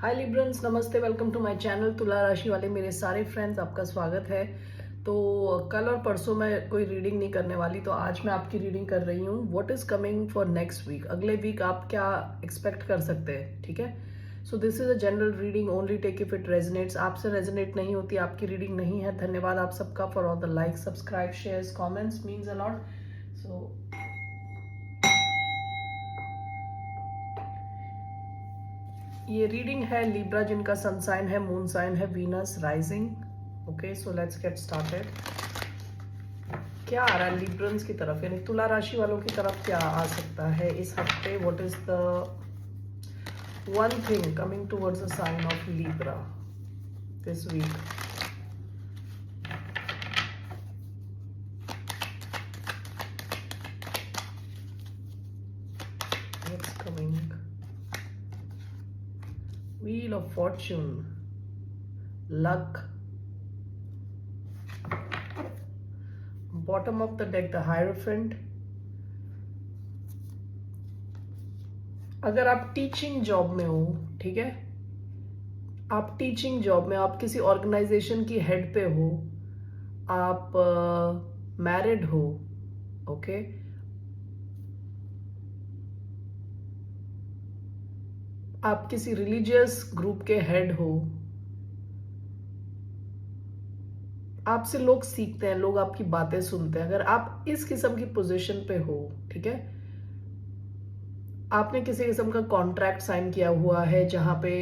हाय Librans, नमस्ते, welcome to my channel. तुला राशि वाले मेरे सारे फ्रेंड्स, आपका स्वागत है। तो कल और परसों मैं कोई रीडिंग नहीं करने वाली, तो आज मैं आपकी रीडिंग कर रही हूँ। What is coming for next week, अगले वीक आप क्या एक्सपेक्ट कर सकते हैं, ठीक है। So this is a general reading, only take if it resonates. आपसे रेजोनेट नहीं होती, आपकी रीडिंग नहीं है। धन्यवाद आप सबका for all the like, subscribe, shares, comments, means a lot. So ये रीडिंग है लिब्रा, जिनका सन साइन है, मून साइन है Venus rising. Okay, so let's get started. क्या आ रहा है लिब्रंस की तरफ, यानी तुला राशि वालों की तरफ क्या आ सकता है इस हफ्ते? What is the one thing coming towards the sign of Libra this week? What's coming? Wheel of Fortune, luck, bottom of the deck the Hierophant. अगर आप टीचिंग जॉब में हो, ठीक है, आप टीचिंग जॉब में, आप किसी ऑर्गेनाइजेशन की हेड पे हो, आप मैरिड हो, ओके, आप किसी रिलीजियस ग्रुप के हेड हो, आपसे लोग सीखते हैं, लोग आपकी बातें सुनते हैं। अगर आप इस किस्म की पोजीशन पे हो, ठीक है, आपने किसी किस्म का कॉन्ट्रैक्ट साइन किया हुआ है जहां पे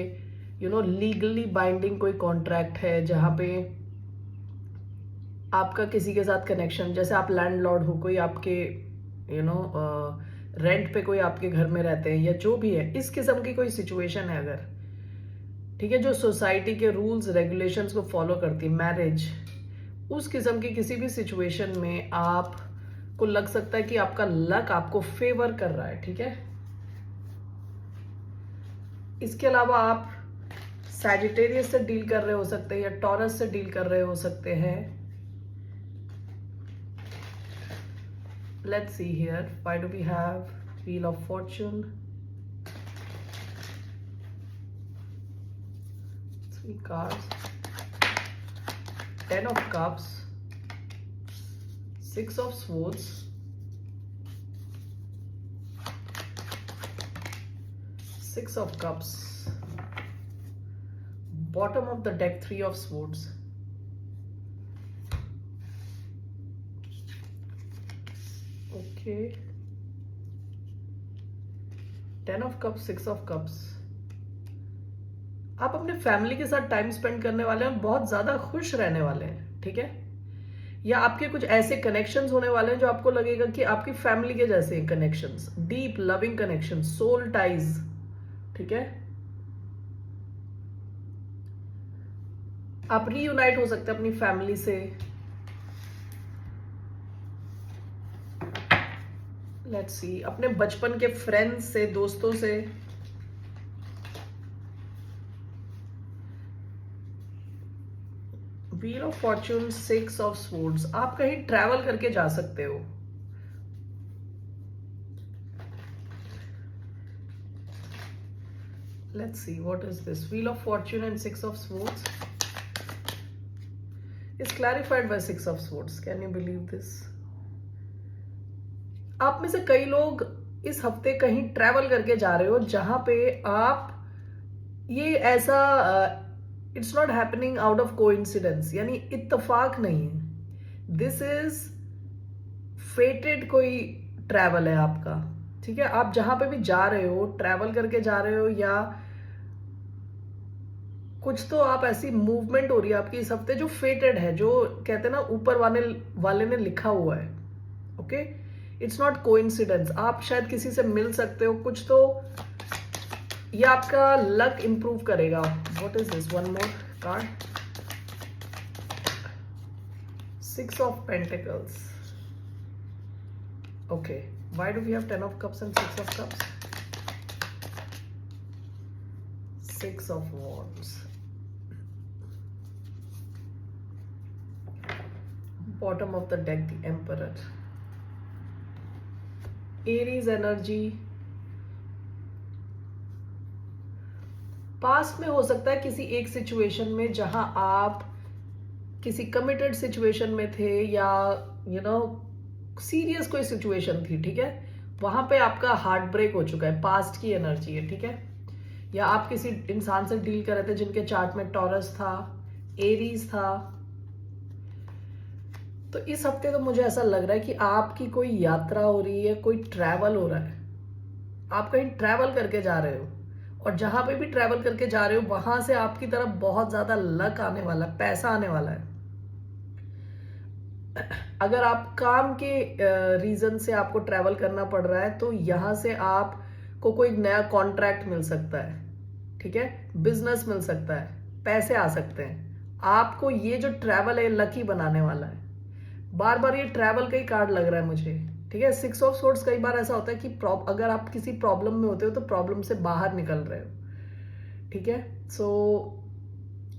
लीगली बाइंडिंग कोई कॉन्ट्रैक्ट है, जहां पे आपका किसी के साथ कनेक्शन, जैसे आप लैंडलॉर्ड हो, कोई आपके रेंट पे कोई आपके घर में रहते हैं, या जो भी है, इस किस्म की कोई सिचुएशन है अगर, ठीक है, जो सोसाइटी के रूल्स रेगुलेशंस को फॉलो करती है, मैरिज, उस किस्म की किसी भी सिचुएशन में आपको लग सकता है कि आपका लक आपको फेवर कर रहा है, ठीक है। इसके अलावा आप सैजिटेरियस से डील कर रहे हो सकते हैं, या टॉरस से डील कर रहे हो सकते हैं। Let's see here. Why do we have Wheel of Fortune? 3 cards. 10 of Cups. 6 of Swords. 6 of Cups. Bottom of the deck, 3 of Swords. Okay. 10 of Cups, 6 of Cups. आप अपने फैमिली के साथ टाइम स्पेंड करने वाले हैं, बहुत ज्यादा खुश रहने वाले हैं, ठीक है। या आपके कुछ ऐसे कनेक्शंस होने वाले हैं जो आपको लगेगा कि आपकी फैमिली के जैसे connections, deep loving connections, soul ties, ठीक है। आप रीयूनाइट हो सकते हैं अपनी फैमिली से। लेट्स सी, अपने बचपन के फ्रेंड्स से, दोस्तों से। Wheel of Fortune, 6 of swords, आप कहीं ट्रैवल करके जा सकते हो। Let's see, what is this? Wheel of Fortune and 6 of Swords is clarified by 6 of Swords. Can you believe this? आप में से कई लोग इस हफ्ते कहीं ट्रैवल करके जा रहे हो, जहां पे आप, ये ऐसा, it's not happening out of coincidence, यानी इत्तेफाक नहीं है। दिस इज फेटेड कोई ट्रैवल है आपका, ठीक है। आप जहां पे भी जा रहे हो, ट्रैवल करके जा रहे हो, या कुछ तो आप ऐसी मूवमेंट हो रही है आपकी इस हफ्ते जो फेटेड है, जो कहते हैं ना, ऊपर वाले ने लिखा हुआ है, ओके। It's not coincidence. आप शायद किसी से मिल सकते हो, कुछ तो ये आपका लक इंप्रूव करेगा। What is this? One more card, 6 of pentacles. Okay, why do we have 10 of cups and 6 of cups? 6 of wands, bottom of the deck, the Emperor. Aries energy, past में हो सकता है किसी एक situation में जहां आप किसी कमिटेड सिचुएशन में थे, या सीरियस कोई सिचुएशन थी, ठीक है, वहां पे आपका हार्ट ब्रेक हो चुका है, पास्ट की एनर्जी है, ठीक है। या आप किसी इंसान से डील कर रहे थे जिनके चार्ट में टॉरस था, एरीज था। तो इस हफ्ते तो मुझे ऐसा लग रहा है कि आपकी कोई यात्रा हो रही है, कोई ट्रैवल हो रहा है, आप कहीं ट्रैवल करके जा रहे हो, और जहां पे भी ट्रैवल करके जा रहे हो वहां से आपकी तरफ बहुत ज्यादा लक आने वाला है, पैसा आने वाला है। अगर आप काम के रीजन से आपको ट्रैवल करना पड़ रहा है तो यहां से आपको कोई नया कॉन्ट्रैक्ट मिल सकता है, ठीक है, बिजनेस मिल सकता है, पैसे आ सकते हैं। आपको ये जो ट्रैवल है लकी बनाने वाला है। बार बार ये ट्रैवल का ही कार्ड लग रहा है मुझे, ठीक है। 6 ऑफ सोर्ड्स कई बार ऐसा होता है कि अगर आप किसी प्रॉब्लम में होते हो तो प्रॉब्लम से बाहर निकल रहे हो, ठीक है।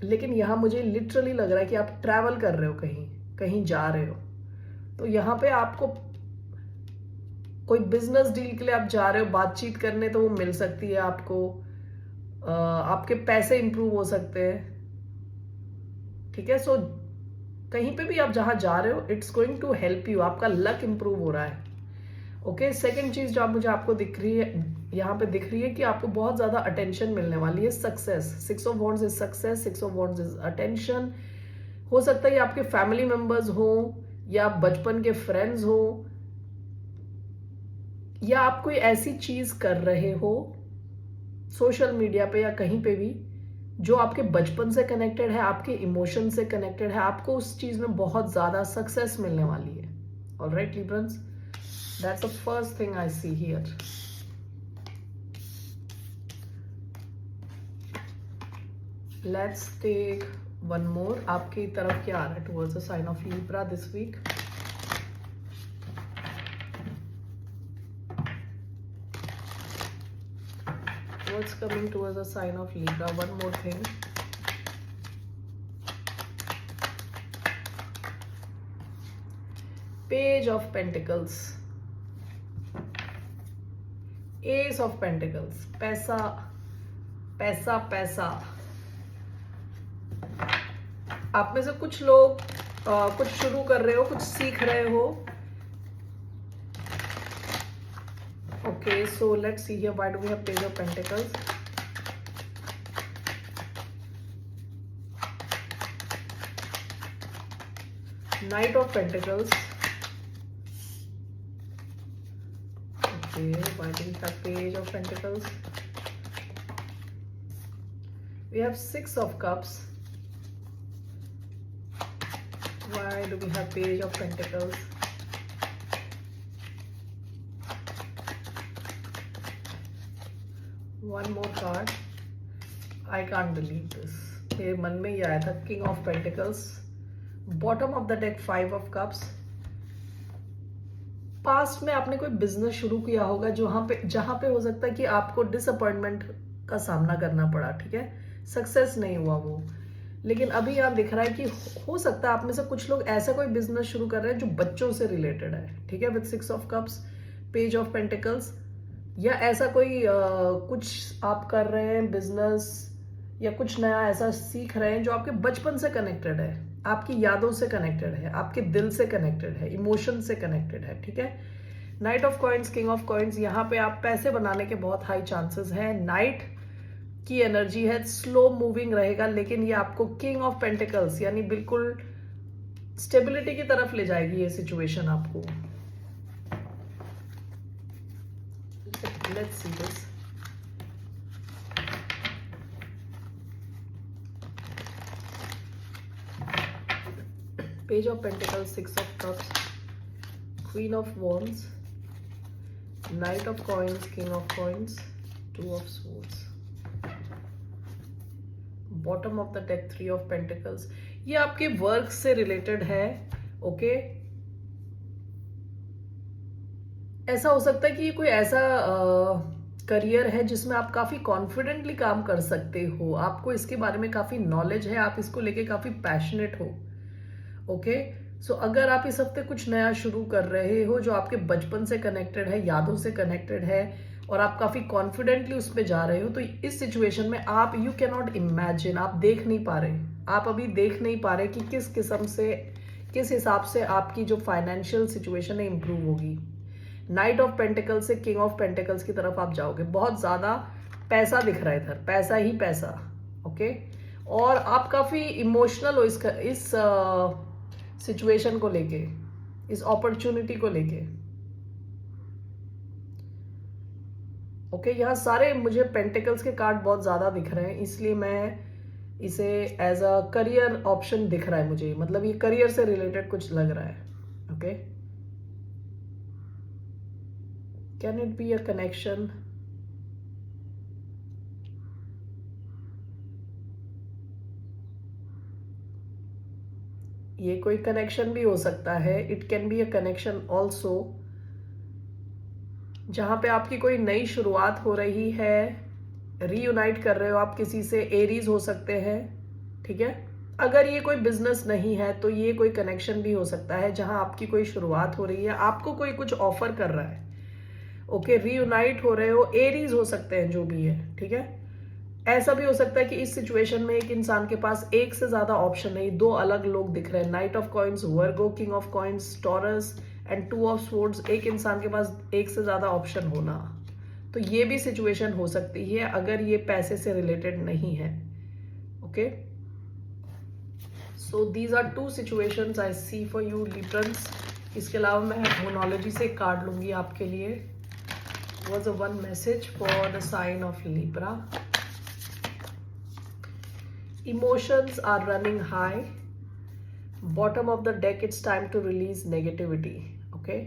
लेकिन यहां मुझे लिटरली लग रहा है कि आप ट्रैवल कर रहे हो, कहीं कहीं जा रहे हो। तो यहाँ पे आपको कोई बिजनेस डील के लिए आप जा रहे हो, बातचीत करने, तो वो मिल सकती है आपको। आपके पैसे इंप्रूव हो सकते हैं, ठीक है। कहीं पे भी आप जहां जा रहे हो, it's going to help you, आपका लक इंप्रूव हो रहा है। ओके, सेकंड चीज जो मुझे आपको दिख रही है, यहाँ पे दिख रही है कि आपको बहुत ज्यादा अटेंशन मिलने वाली है, success. 6 of wands is success, 6 of wands is attention. हो सकता है ये आपके फैमिली मेंबर्स हो, या बचपन के फ्रेंड्स हो, या आप कोई ऐसी चीज कर रहे हो सोशल मीडिया पे या कहीं पे भी जो आपके बचपन से कनेक्टेड है, आपके इमोशन से कनेक्टेड है, आपको उस चीज में बहुत ज्यादा सक्सेस मिलने वाली है। Alright Librans, that's the first thing I see here. Let's take one more. आपकी तरफ क्या आ रहा है towards the sign of Libra this week? What's coming towards the sign of Libra? One more thing. Page of Pentacles, Ace of Pentacles, पैसा पैसा पैसा। आप में से कुछ लोग कुछ शुरू कर रहे हो, कुछ सीख रहे हो। Okay, so let's see here. Why do we have Page of Pentacles? Knight of Pentacles. Okay, why do we have Page of Pentacles? We have 6 of Cups. Why do we have Page of Pentacles? One more card. I can't believe this. मेरे मन में ये आया था, King of Pentacles. Bottom of the deck, 5 of Cups. Past में आपने कोई business शुरू किया होगा जहां पे हो सकता है कि आपको डिसअपॉइंटमेंट का सामना करना पड़ा, ठीक है, सक्सेस नहीं हुआ वो। लेकिन अभी यहाँ दिख रहा है कि हो सकता है आप में से कुछ लोग ऐसा कोई बिजनेस शुरू कर रहे हैं जो बच्चों से रिलेटेड है, ठीक है, with 6 of cups, page of pentacles. या ऐसा कोई कुछ आप कर रहे हैं बिजनेस, या कुछ नया ऐसा सीख रहे हैं जो आपके बचपन से कनेक्टेड है, आपकी यादों से कनेक्टेड है, आपके दिल से कनेक्टेड है, इमोशन से कनेक्टेड है, ठीक है। Night of coins, king of coins, यहाँ पे आप पैसे बनाने के बहुत हाई चांसेस हैं। नाइट की एनर्जी है, स्लो मूविंग रहेगा, लेकिन ये आपको किंग ऑफ पेंटिकल्स यानी बिल्कुल स्टेबिलिटी की तरफ ले जाएगी ये सिचुएशन आपको। Let's see this. Page of Pentacles, 6 of Cups, Queen of Wands, Knight of Coins, King of Coins, 2 of Swords. Bottom of the deck, 3 of Pentacles. ये आपके वर्क से रिलेटेड है, ओके। ऐसा हो सकता है कि ये कोई ऐसा करियर है जिसमें आप काफी कॉन्फिडेंटली काम कर सकते हो, आपको इसके बारे में काफी नॉलेज है, आप इसको लेके काफी पैशनेट हो, ओके। सो अगर आप इस हफ्ते कुछ नया शुरू कर रहे हो जो आपके बचपन से कनेक्टेड है, यादों से कनेक्टेड है, और आप काफी कॉन्फिडेंटली उस पर जा रहे हो, तो इस सिचुएशन में आप यू कैन नॉट इमेजिन, आप देख नहीं पा रहे, आप अभी देख नहीं पा रहे कि किस किस्म से, किस हिसाब से आपकी जो फाइनेंशियल सिचुएशन है इंप्रूव होगी। नाइट ऑफ पेंटिकल से किंग ऑफ पेंटिकल्स की तरफ आप जाओगे। बहुत ज्यादा पैसा दिख रहा है इधर, पैसा ही पैसा। ओके, और आप काफी इमोशनल हो इस सिचुएशन को लेके, इस अपॉर्चुनिटी को लेके। ओके, यहाँ सारे मुझे पेंटिकल्स के कार्ड बहुत ज्यादा दिख रहे हैं, इसलिए मैं इसे एज अ करियर ऑप्शन दिख रहा है मुझे, मतलब ये करियर से रिलेटेड कुछ लग रहा है। Okay, can it be a connection? ये कोई कनेक्शन भी हो सकता है, it can be a connection also, जहां पे आपकी कोई नई शुरुआत हो रही है, रीयूनाइट कर रहे हो आप किसी से, एरीज हो सकते हैं। ठीक है, अगर ये कोई बिजनेस नहीं है तो ये कोई कनेक्शन भी हो सकता है जहां आपकी कोई शुरुआत हो रही है, आपको कोई कुछ ऑफर कर रहा है। ओके, रीयूनाइट हो रहे हो, एरीज हो सकते हैं, जो भी है। ठीक है, ऐसा भी हो सकता है कि इस सिचुएशन में एक इंसान के पास एक से ज्यादा ऑप्शन नहीं, दो अलग लोग दिख रहे हैं। Night of coins, Virgo, king of coins, taurus and two of swords, एक इंसान के पास एक से ज्यादा ऑप्शन होना, तो ये भी सिचुएशन हो सकती है अगर ये पैसे से रिलेटेड नहीं है। Okay, so these are two situations I see for you Librans. इसके अलावा मैं मोनोलॉजी से कार्ड लूंगी आपके लिए। Was a one message for the sign of Libra. Emotions are running high. Bottom of the deck, it's time to release negativity. Okay,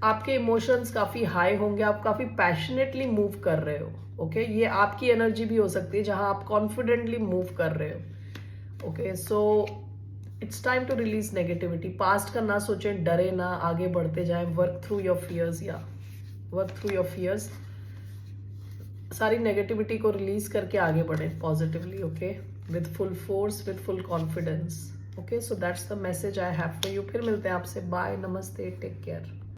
आपके emotions काफी हाई होंगे, आप काफी पैशनेटली मूव कर रहे हो। ओके, ये आपकी एनर्जी भी हो सकती है जहां आप कॉन्फिडेंटली मूव कर रहे हो। Okay, so it's time to release negativity. Past का ना सोचें, डरे ना, आगे बढ़ते जाएं। वर्क थ्रू योर फियर्स, या वर्क थ्रू योर फियर्स। सारी नेगेटिविटी को रिलीज करके आगे बढ़े positively. Okay, with full force, with full confidence. Okay, so that's the message I have for you. फिर मिलते हैं आपसे। बाय, नमस्ते, टेक केयर।